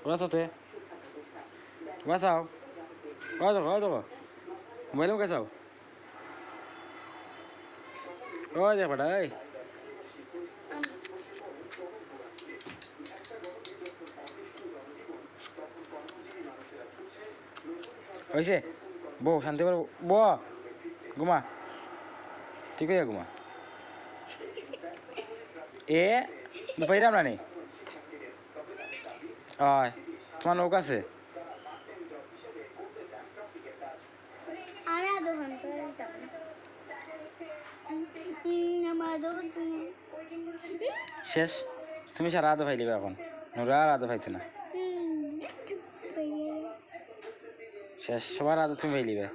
কোথাতে কোথা চাও কয় দেখো মোবাইল মুখে চাও কয় দেখ বেটা এই হয়েছে বো শান্তি করে বো ঘুমা ঠিক আছে ঘুমা এ দুপাইরাম না নি হয় তোমার নৌকা আছে শেষ তুমি সারা আদো ফাইলিবে এখন নোরা আর আদো ফাইতে না শেষ সবার আদো তুমি ফাইলিবে